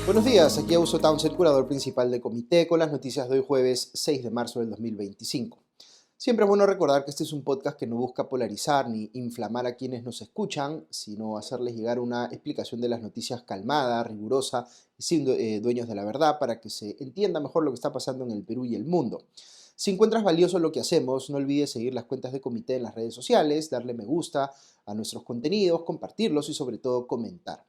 Buenos días, aquí Augusto Townsend, curador principal de Comité, con las noticias de hoy jueves 6 de marzo del 2025. Siempre es bueno recordar que este es un podcast que no busca polarizar ni inflamar a quienes nos escuchan, sino hacerles llegar una explicación de las noticias calmada, rigurosa y sin dueños de la verdad para que se entienda mejor lo que está pasando en el Perú y el mundo. Si encuentras valioso lo que hacemos, no olvides seguir las cuentas de Comité en las redes sociales, darle me gusta a nuestros contenidos, compartirlos y sobre todo comentar.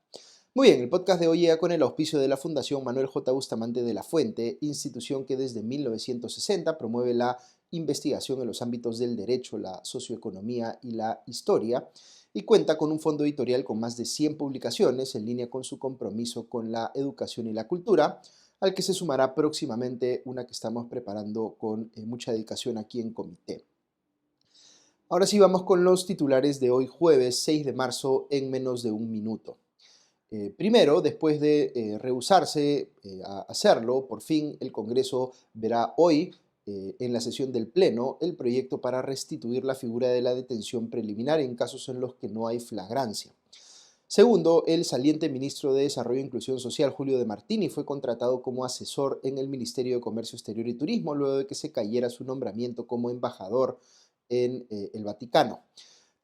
Muy bien, el podcast de hoy llega con el auspicio de la Fundación Manuel J. Bustamante de la Fuente, institución que desde 1960 promueve la investigación en los ámbitos del derecho, la socioeconomía y la historia, y cuenta con un fondo editorial con más de 100 publicaciones en línea con su compromiso con la educación y la cultura, al que se sumará próximamente una que estamos preparando con mucha dedicación aquí en Comité. Ahora sí vamos con los titulares de hoy jueves 6 de marzo en menos de un minuto. Primero, después de rehusarse a hacerlo, por fin el Congreso verá hoy, en la sesión del Pleno, el proyecto para restituir la figura de la detención preliminar en casos en los que no hay flagrancia. Segundo, el saliente ministro de Desarrollo e Inclusión Social, Julio de Martini, fue contratado como asesor en el Ministerio de Comercio Exterior y Turismo luego de que se cayera su nombramiento como embajador en el Vaticano.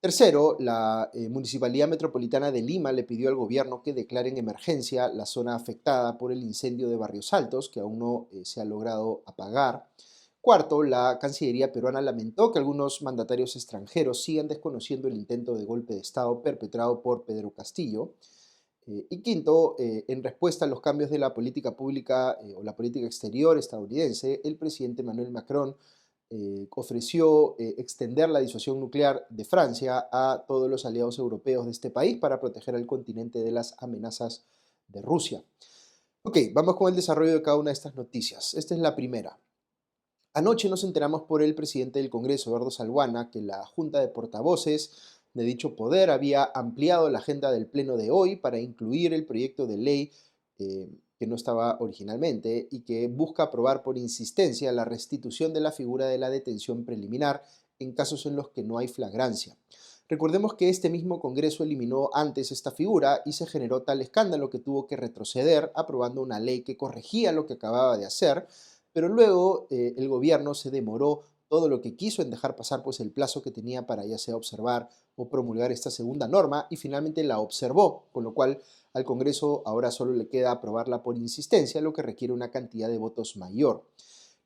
Tercero, la Municipalidad Metropolitana de Lima le pidió al gobierno que declare en emergencia la zona afectada por el incendio de Barrios Altos, que aún no se ha logrado apagar. Cuarto, la Cancillería peruana lamentó que algunos mandatarios extranjeros sigan desconociendo el intento de golpe de Estado perpetrado por Pedro Castillo. Y quinto, en respuesta a los cambios de la política pública o la política exterior estadounidense, el presidente Emmanuel Macron ofreció extender la disuasión nuclear de Francia a todos los aliados europeos de este país para proteger al continente de las amenazas de Rusia. Ok, vamos con el desarrollo de cada una de estas noticias. Esta es la primera. Anoche nos enteramos por el presidente del Congreso, Eduardo Salguana, que la Junta de Portavoces de dicho poder había ampliado la agenda del Pleno de hoy para incluir el proyecto de ley que no estaba originalmente y que busca aprobar por insistencia la restitución de la figura de la detención preliminar en casos en los que no hay flagrancia. Recordemos que este mismo Congreso eliminó antes esta figura y se generó tal escándalo que tuvo que retroceder aprobando una ley que corregía lo que acababa de hacer, pero luego el gobierno se demoró todo lo que quiso en dejar pasar pues el plazo que tenía para ya sea observar o promulgar esta segunda norma y finalmente la observó, con lo cual al Congreso ahora solo le queda aprobarla por insistencia, lo que requiere una cantidad de votos mayor.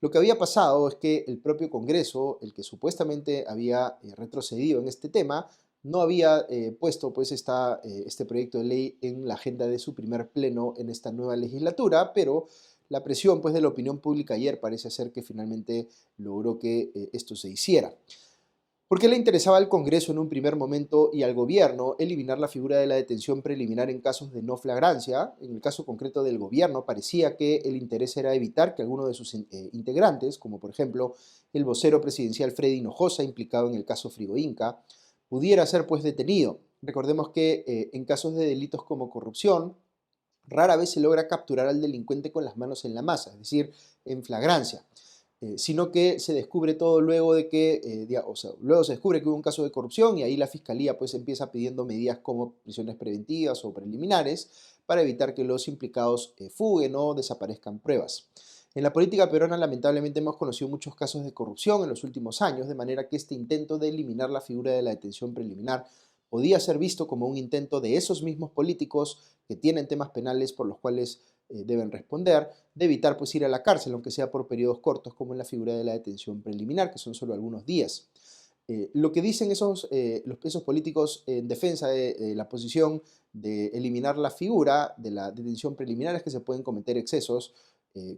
Lo que había pasado es que el propio Congreso, el que supuestamente había retrocedido en este tema, no había puesto pues este proyecto de ley en la agenda de su primer pleno en esta nueva legislatura, pero la presión pues, de la opinión pública ayer parece ser que finalmente logró que esto se hiciera. ¿Por qué le interesaba al Congreso en un primer momento y al gobierno eliminar la figura de la detención preliminar en casos de no flagrancia? En el caso concreto del gobierno, parecía que el interés era evitar que alguno de sus integrantes, como por ejemplo el vocero presidencial Freddy Hinojosa, implicado en el caso Frigo Inca, pudiera ser pues detenido. Recordemos que en casos de delitos como corrupción, rara vez se logra capturar al delincuente con las manos en la masa, es decir, en flagrancia, sino que se descubre todo luego de que, luego se descubre que hubo un caso de corrupción y ahí la fiscalía pues empieza pidiendo medidas como prisiones preventivas o preliminares para evitar que los implicados fuguen o desaparezcan pruebas. En la política peruana lamentablemente hemos conocido muchos casos de corrupción en los últimos años, de manera que este intento de eliminar la figura de la detención preliminar podía ser visto como un intento de esos mismos políticos que tienen temas penales por los cuales deben responder, de evitar pues ir a la cárcel, aunque sea por periodos cortos, como en la figura de la detención preliminar, que son solo algunos días. Lo que dicen esos políticos en defensa de la posición de eliminar la figura de la detención preliminar es que se pueden cometer excesos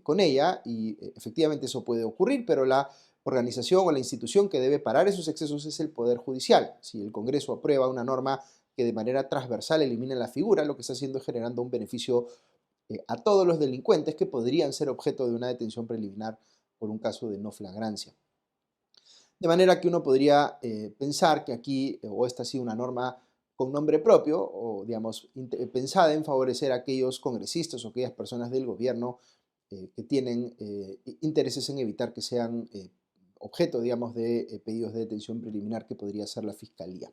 con ella y efectivamente eso puede ocurrir, pero la organización o la institución que debe parar esos excesos es el Poder Judicial. Si el Congreso aprueba una norma que de manera transversal elimine la figura, lo que está haciendo es generando un beneficio a todos los delincuentes que podrían ser objeto de una detención preliminar por un caso de no flagrancia. De manera que uno podría pensar que aquí, o esta ha sido una norma con nombre propio, o digamos, pensada en favorecer a aquellos congresistas o aquellas personas del gobierno que tienen intereses en evitar que sean objeto, digamos, de pedidos de detención preliminar que podría hacer la Fiscalía.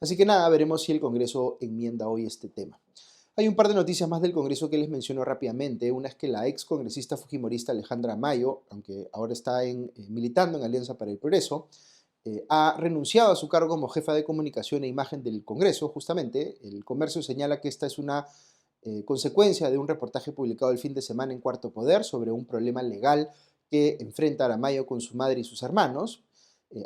Así que nada, veremos si el Congreso enmienda hoy este tema. Hay un par de noticias más del Congreso que les menciono rápidamente. Una es que la ex congresista fujimorista Alejandra Amayo, aunque ahora está militando en Alianza para el Progreso, ha renunciado a su cargo como jefa de comunicación e imagen del Congreso. Justamente, el Comercio señala que esta es una consecuencia de un reportaje publicado el fin de semana en Cuarto Poder sobre un problema legal que enfrenta Aramayo con su madre y sus hermanos.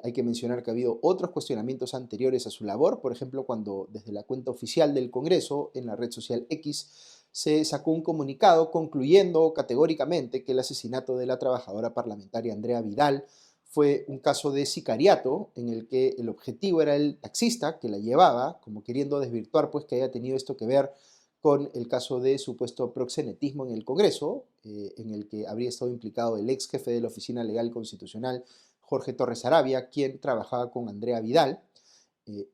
Hay que mencionar que ha habido otros cuestionamientos anteriores a su labor, por ejemplo, cuando desde la cuenta oficial del Congreso, en la red social X, se sacó un comunicado concluyendo categóricamente que el asesinato de la trabajadora parlamentaria Andrea Vidal fue un caso de sicariato en el que el objetivo era el taxista que la llevaba, como queriendo desvirtuar pues que haya tenido esto que ver con el caso de supuesto proxenetismo en el Congreso, en el que habría estado implicado el ex jefe de la Oficina Legal Constitucional, Jorge Torres Arabia, quien trabajaba con Andrea Vidal.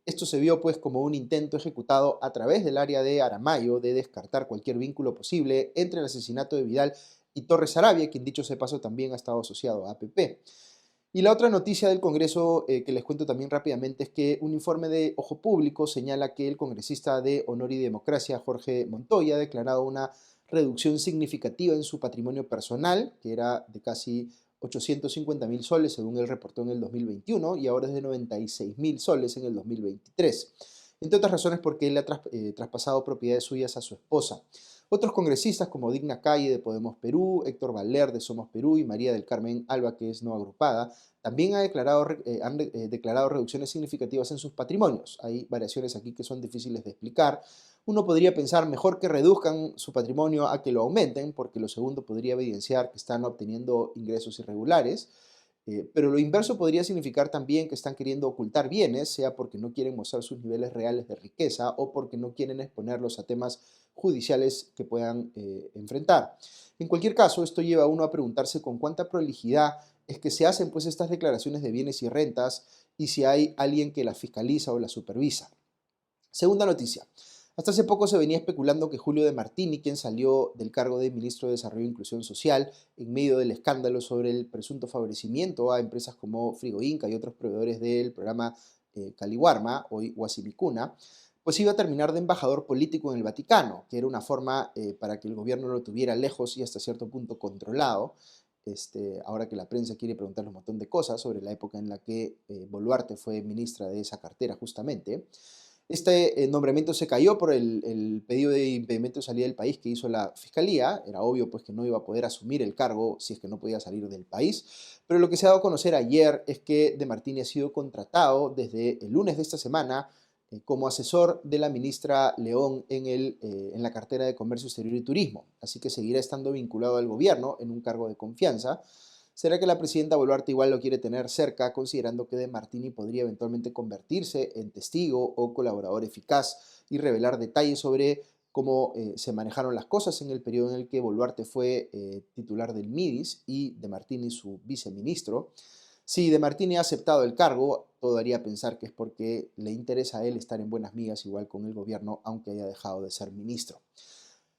Esto se vio pues como un intento ejecutado a través del área de Aramayo de descartar cualquier vínculo posible entre el asesinato de Vidal y Torres Arabia, quien dicho sea de paso también ha estado asociado a APP. Y la otra noticia del Congreso que les cuento también rápidamente es que un informe de Ojo Público señala que el congresista de Honor y Democracia, Jorge Montoya, ha declarado una reducción significativa en su patrimonio personal, que era de casi 850.000 soles, según él reportó en el 2021, y ahora es de 96.000 soles en el 2023. Entre otras razones porque él ha traspasado propiedades suyas a su esposa. Otros congresistas como Digna Calle de Podemos Perú, Héctor Valer de Somos Perú y María del Carmen Alba, que es no agrupada, también han declarado reducciones significativas en sus patrimonios. Hay variaciones aquí que son difíciles de explicar. Uno podría pensar mejor que reduzcan su patrimonio a que lo aumenten, porque lo segundo podría evidenciar que están obteniendo ingresos irregulares. Pero lo inverso podría significar también que están queriendo ocultar bienes, sea porque no quieren mostrar sus niveles reales de riqueza o porque no quieren exponerlos a temas judiciales que puedan enfrentar. En cualquier caso, esto lleva a uno a preguntarse con cuánta prolijidad es que se hacen pues estas declaraciones de bienes y rentas y si hay alguien que las fiscaliza o las supervisa. Segunda noticia. Hasta hace poco se venía especulando que Julio de Martini, quien salió del cargo de ministro de Desarrollo e Inclusión Social en medio del escándalo sobre el presunto favorecimiento a empresas como Frigo Inca y otros proveedores del programa Caliwarma, hoy Huasipicuna, pues iba a terminar de embajador político en el Vaticano, que era una forma para que el gobierno lo tuviera lejos y hasta cierto punto controlado. Ahora que la prensa quiere preguntarle un montón de cosas sobre la época en la que Boluarte fue ministra de esa cartera justamente. Este nombramiento se cayó por el pedido de impedimento de salida del país que hizo la Fiscalía. Era obvio pues, que no iba a poder asumir el cargo si es que no podía salir del país. Pero lo que se ha dado a conocer ayer es que De Martini ha sido contratado desde el lunes de esta semana como asesor de la ministra León en la cartera de Comercio Exterior y Turismo. Así que seguirá estando vinculado al gobierno en un cargo de confianza. ¿Será que la presidenta Boluarte igual lo quiere tener cerca, considerando que De Martini podría eventualmente convertirse en testigo o colaborador eficaz y revelar detalles sobre cómo se manejaron las cosas en el periodo en el que Boluarte fue titular del MIDIS y De Martini su viceministro? Si De Martini ha aceptado el cargo, todo haría pensar que es porque le interesa a él estar en buenas migas igual con el gobierno, aunque haya dejado de ser ministro.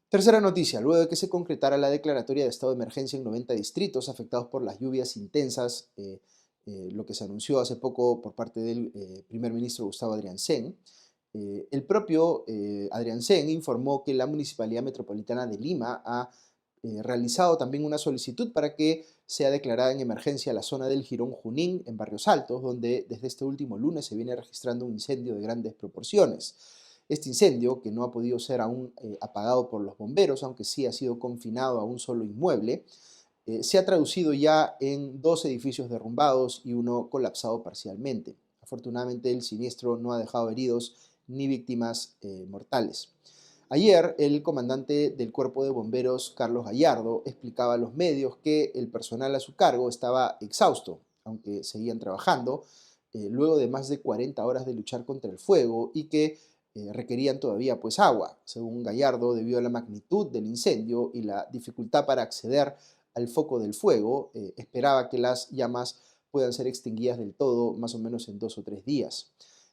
Tercera noticia, luego de que se concretara la declaratoria de estado de emergencia en 90 distritos afectados por las lluvias intensas, lo que se anunció hace poco por parte del primer ministro Gustavo Adrianzén, el propio Adrianzén informó que la Municipalidad Metropolitana de Lima ha realizado también una solicitud para que sea declarada en emergencia la zona del Jirón Junín en Barrios Altos, donde desde este último lunes se viene registrando un incendio de grandes proporciones. Este incendio, que no ha podido ser aún apagado por los bomberos, aunque sí ha sido confinado a un solo inmueble, se ha traducido ya en 2 edificios derrumbados y uno colapsado parcialmente. Afortunadamente el siniestro no ha dejado heridos ni víctimas mortales. Ayer el comandante del Cuerpo de Bomberos, Carlos Gallardo, explicaba a los medios que el personal a su cargo estaba exhausto, aunque seguían trabajando, luego de más de 40 horas de luchar contra el fuego y que requerían todavía pues agua, según Gallardo, debido a la magnitud del incendio y la dificultad para acceder al foco del fuego, esperaba que las llamas puedan ser extinguidas del todo más o menos en 2 o 3 días.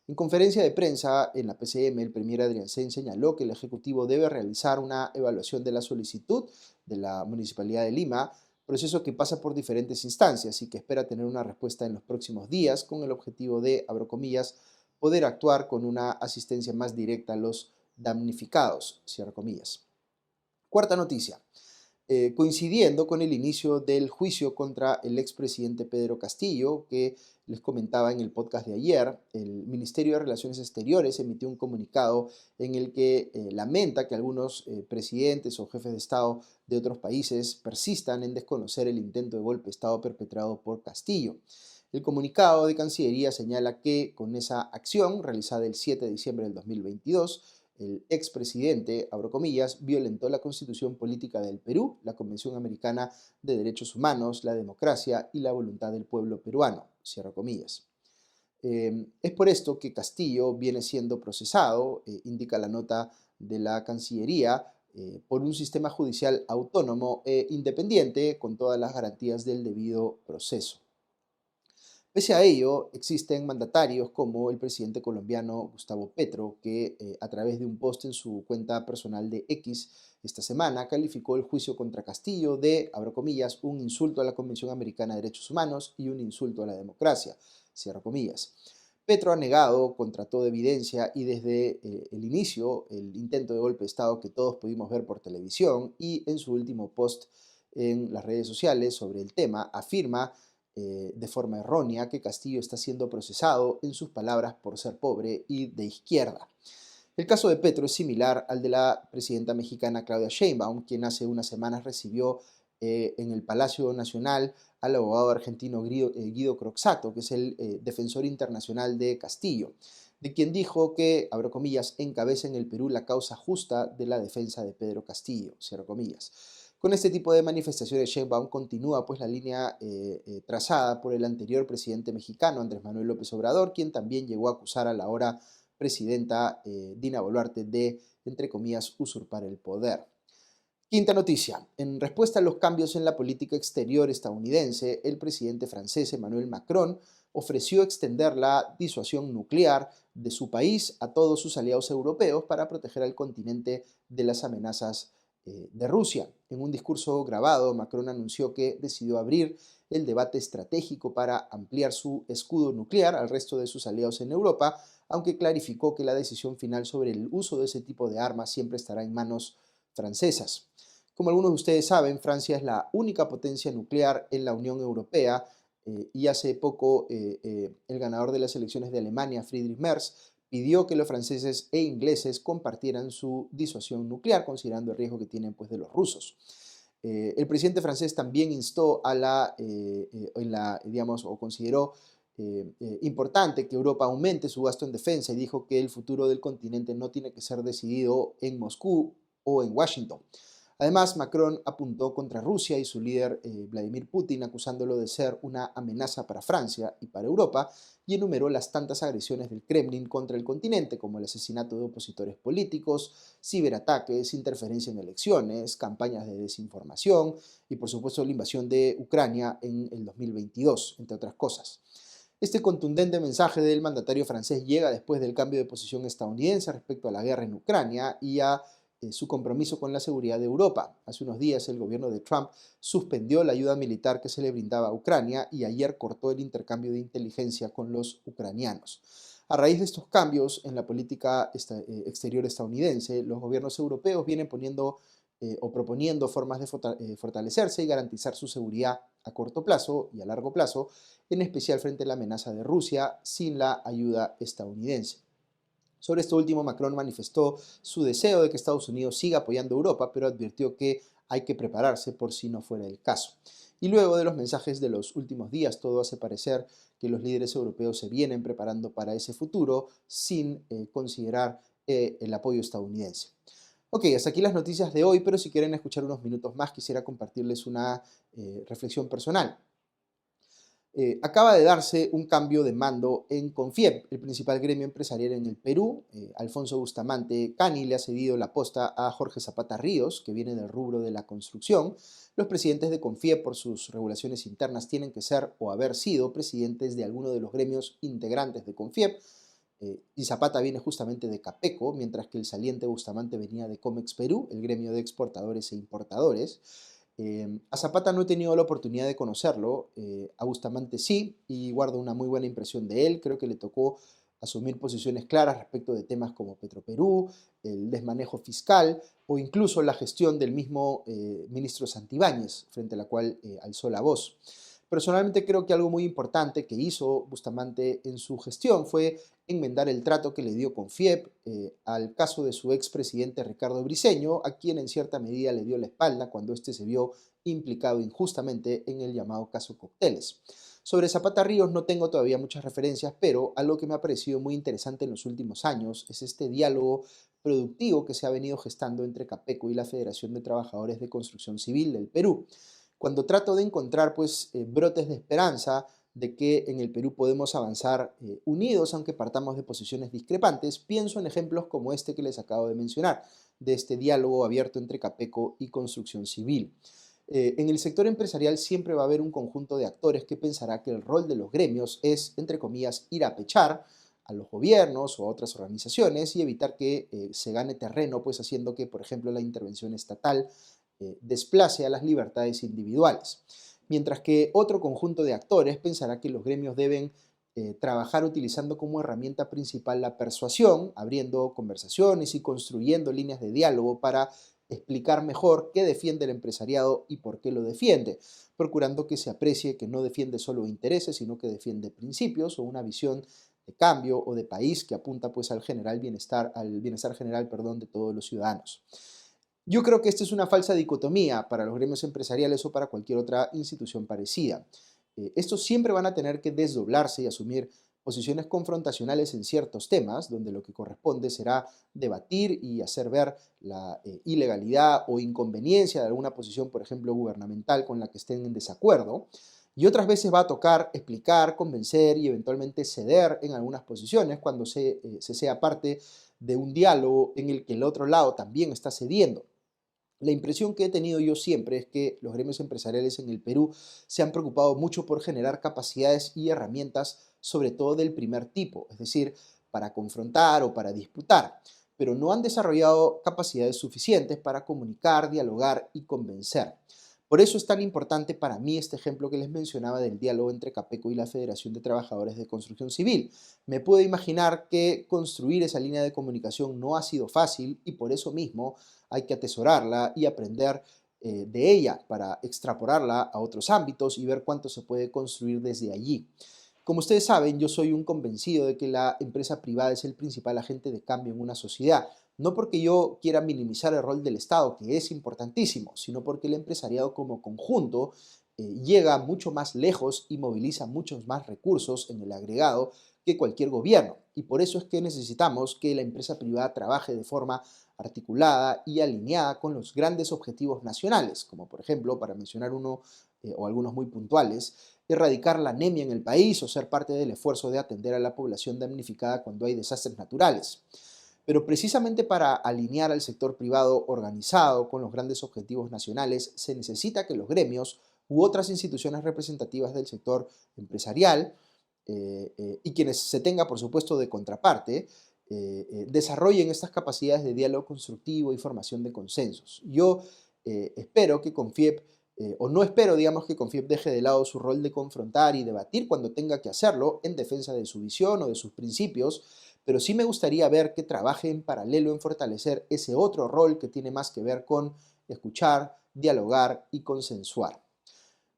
En conferencia de prensa en la PCM, el premier Adrianzén señaló que el Ejecutivo debe realizar una evaluación de la solicitud de la Municipalidad de Lima, proceso que pasa por diferentes instancias y que espera tener una respuesta en los próximos días con el objetivo de, abro comillas, poder actuar con una asistencia más directa a los damnificados, cierra comillas. Cuarta noticia. Coincidiendo con el inicio del juicio contra el expresidente Pedro Castillo, que les comentaba en el podcast de ayer, el Ministerio de Relaciones Exteriores emitió un comunicado en el que lamenta que algunos presidentes o jefes de Estado de otros países persistan en desconocer el intento de golpe de Estado perpetrado por Castillo. El comunicado de Cancillería señala que con esa acción realizada el 7 de diciembre del 2022, el expresidente, abro comillas, violentó la Constitución Política del Perú, la Convención Americana de Derechos Humanos, la democracia y la voluntad del pueblo peruano, cierro comillas. Es por esto que Castillo viene siendo procesado, indica la nota de la Cancillería, por un sistema judicial autónomo e independiente con todas las garantías del debido proceso. Pese a ello, existen mandatarios como el presidente colombiano Gustavo Petro, que a través de un post en su cuenta personal de X esta semana calificó el juicio contra Castillo de, abro comillas, un insulto a la Convención Americana de Derechos Humanos y un insulto a la democracia, cierro comillas. Petro ha negado contra toda evidencia y desde el inicio el intento de golpe de Estado que todos pudimos ver por televisión y en su último post en las redes sociales sobre el tema afirma de forma errónea que Castillo está siendo procesado, en sus palabras, por ser pobre y de izquierda. El caso de Petro es similar al de la presidenta mexicana Claudia Sheinbaum, quien hace unas semanas recibió en el Palacio Nacional al abogado argentino Guido Croxatto, que es el defensor internacional de Castillo, de quien dijo que, abro comillas, encabeza en el Perú la causa justa de la defensa de Pedro Castillo, cierro comillas. Con este tipo de manifestaciones, Sheinbaum continúa pues la línea trazada por el anterior presidente mexicano, Andrés Manuel López Obrador, quien también llegó a acusar a la ahora presidenta Dina Boluarte de, entre comillas, usurpar el poder. Quinta noticia. En respuesta a los cambios en la política exterior estadounidense, el presidente francés Emmanuel Macron ofreció extender la disuasión nuclear de su país a todos sus aliados europeos para proteger al continente de las amenazas de Rusia. En un discurso grabado, Macron anunció que decidió abrir el debate estratégico para ampliar su escudo nuclear al resto de sus aliados en Europa, aunque clarificó que la decisión final sobre el uso de ese tipo de armas siempre estará en manos francesas. Como algunos de ustedes saben, Francia es la única potencia nuclear en la Unión Europea y hace poco el ganador de las elecciones de Alemania, Friedrich Merz, pidió que los franceses e ingleses compartieran su disuasión nuclear, considerando el riesgo que tienen pues, de los rusos. El presidente francés también instó a digamos, o consideró importante que Europa aumente su gasto en defensa y dijo que el futuro del continente no tiene que ser decidido en Moscú o en Washington. Además, Macron apuntó contra Rusia y su líder Vladimir Putin, acusándolo de ser una amenaza para Francia y para Europa, y enumeró las tantas agresiones del Kremlin contra el continente, como el asesinato de opositores políticos, ciberataques, interferencia en elecciones, campañas de desinformación y, por supuesto, la invasión de Ucrania en el 2022, entre otras cosas. Este contundente mensaje del mandatario francés llega después del cambio de posición estadounidense respecto a la guerra en Ucrania y a su compromiso con la seguridad de Europa. Hace unos días el gobierno de Trump suspendió la ayuda militar que se le brindaba a Ucrania y ayer cortó el intercambio de inteligencia con los ucranianos. A raíz de estos cambios en la política exterior estadounidense, los gobiernos europeos vienen poniendo o proponiendo formas de fortalecerse y garantizar su seguridad a corto plazo y a largo plazo, en especial frente a la amenaza de Rusia sin la ayuda estadounidense. Sobre esto último, Macron manifestó su deseo de que Estados Unidos siga apoyando a Europa, pero advirtió que hay que prepararse por si no fuera el caso. Y luego de los mensajes de los últimos días, todo hace parecer que los líderes europeos se vienen preparando para ese futuro sin considerar el apoyo estadounidense. Ok, hasta aquí las noticias de hoy, pero si quieren escuchar unos minutos más, quisiera compartirles una reflexión personal. Acaba de darse un cambio de mando en Confiep, el principal gremio empresarial en el Perú. Alfonso Bustamante Cani le ha cedido la posta a Jorge Zapata Ríos, que viene del rubro de la construcción. Los presidentes de Confiep, por sus regulaciones internas, tienen que ser o haber sido presidentes de alguno de los gremios integrantes de Confiep. Y Zapata viene justamente de Capeco, mientras que el saliente Bustamante venía de Comex Perú, el gremio de exportadores e importadores. A Zapata no he tenido la oportunidad de conocerlo, a Bustamante sí, y guardo una muy buena impresión de él. Creo que le tocó asumir posiciones claras respecto de temas como Petroperú, el desmanejo fiscal o incluso la gestión del mismo ministro Santibáñez, frente a la cual alzó la voz. Personalmente creo que algo muy importante que hizo Bustamante en su gestión fue enmendar el trato que le dio con FIEP al caso de su expresidente Ricardo Briceño, a quien en cierta medida le dio la espalda cuando éste se vio implicado injustamente en el llamado caso Cócteles. Sobre Zapata Ríos no tengo todavía muchas referencias, pero algo que me ha parecido muy interesante en los últimos años es este diálogo productivo que se ha venido gestando entre Capeco y la Federación de Trabajadores de Construcción Civil del Perú. Cuando trato de encontrar brotes de esperanza de que en el Perú podemos avanzar unidos, aunque partamos de posiciones discrepantes, pienso en ejemplos como este que les acabo de mencionar, de este diálogo abierto entre Capeco y Construcción Civil. En el sector empresarial siempre va a haber un conjunto de actores que pensará que el rol de los gremios es, entre comillas, ir a pechar a los gobiernos o a otras organizaciones y evitar que se gane terreno, pues haciendo que, por ejemplo, la intervención estatal desplace a las libertades individuales. Mientras que otro conjunto de actores pensará que los gremios deben trabajar utilizando como herramienta principal la persuasión, abriendo conversaciones y construyendo líneas de diálogo para explicar mejor qué defiende el empresariado y por qué lo defiende, procurando que se aprecie que no defiende solo intereses, sino que defiende principios o una visión de cambio o de país que apunta pues al bienestar general, perdón, de todos los ciudadanos. Yo creo que esta es una falsa dicotomía para los gremios empresariales o para cualquier otra institución parecida. Estos siempre van a tener que desdoblarse y asumir posiciones confrontacionales en ciertos temas, donde lo que corresponde será debatir y hacer ver la ilegalidad o inconveniencia de alguna posición, por ejemplo, gubernamental con la que estén en desacuerdo. Y otras veces va a tocar explicar, convencer y eventualmente ceder en algunas posiciones cuando se sea parte de un diálogo en el que el otro lado también está cediendo. La impresión que he tenido yo siempre es que los gremios empresariales en el Perú se han preocupado mucho por generar capacidades y herramientas, sobre todo del primer tipo, es decir, para confrontar o para disputar, pero no han desarrollado capacidades suficientes para comunicar, dialogar y convencer. Por eso es tan importante para mí este ejemplo que les mencionaba del diálogo entre Capeco y la Federación de Trabajadores de Construcción Civil. Me puedo imaginar que construir esa línea de comunicación no ha sido fácil y por eso mismo hay que atesorarla y aprender de ella para extrapolarla a otros ámbitos y ver cuánto se puede construir desde allí. Como ustedes saben, yo soy un convencido de que la empresa privada es el principal agente de cambio en una sociedad, no porque yo quiera minimizar el rol del Estado, que es importantísimo, sino porque el empresariado como conjunto llega mucho más lejos y moviliza muchos más recursos en el agregado que cualquier gobierno. Y por eso es que necesitamos que la empresa privada trabaje de forma articulada y alineada con los grandes objetivos nacionales, como por ejemplo, para mencionar uno o algunos muy puntuales, erradicar la anemia en el país o ser parte del esfuerzo de atender a la población damnificada cuando hay desastres naturales. Pero precisamente para alinear al sector privado organizado con los grandes objetivos nacionales, se necesita que los gremios u otras instituciones representativas del sector empresarial y quienes se tenga, por supuesto, de contraparte, desarrollen estas capacidades de diálogo constructivo y formación de consensos. Yo espero que Confiep, o no espero, digamos, que Confiep deje de lado su rol de confrontar y debatir cuando tenga que hacerlo en defensa de su visión o de sus principios, pero sí me gustaría ver que trabaje en paralelo en fortalecer ese otro rol que tiene más que ver con escuchar, dialogar y consensuar.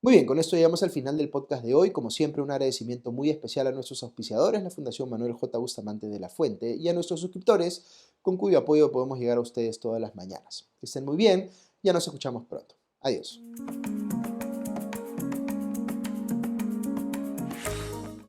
Muy bien, con esto llegamos al final del podcast de hoy. Como siempre, un agradecimiento muy especial a nuestros auspiciadores, la Fundación Manuel J. Bustamante de la Fuente, y a nuestros suscriptores, con cuyo apoyo podemos llegar a ustedes todas las mañanas. Que estén muy bien, ya nos escuchamos pronto. Adiós.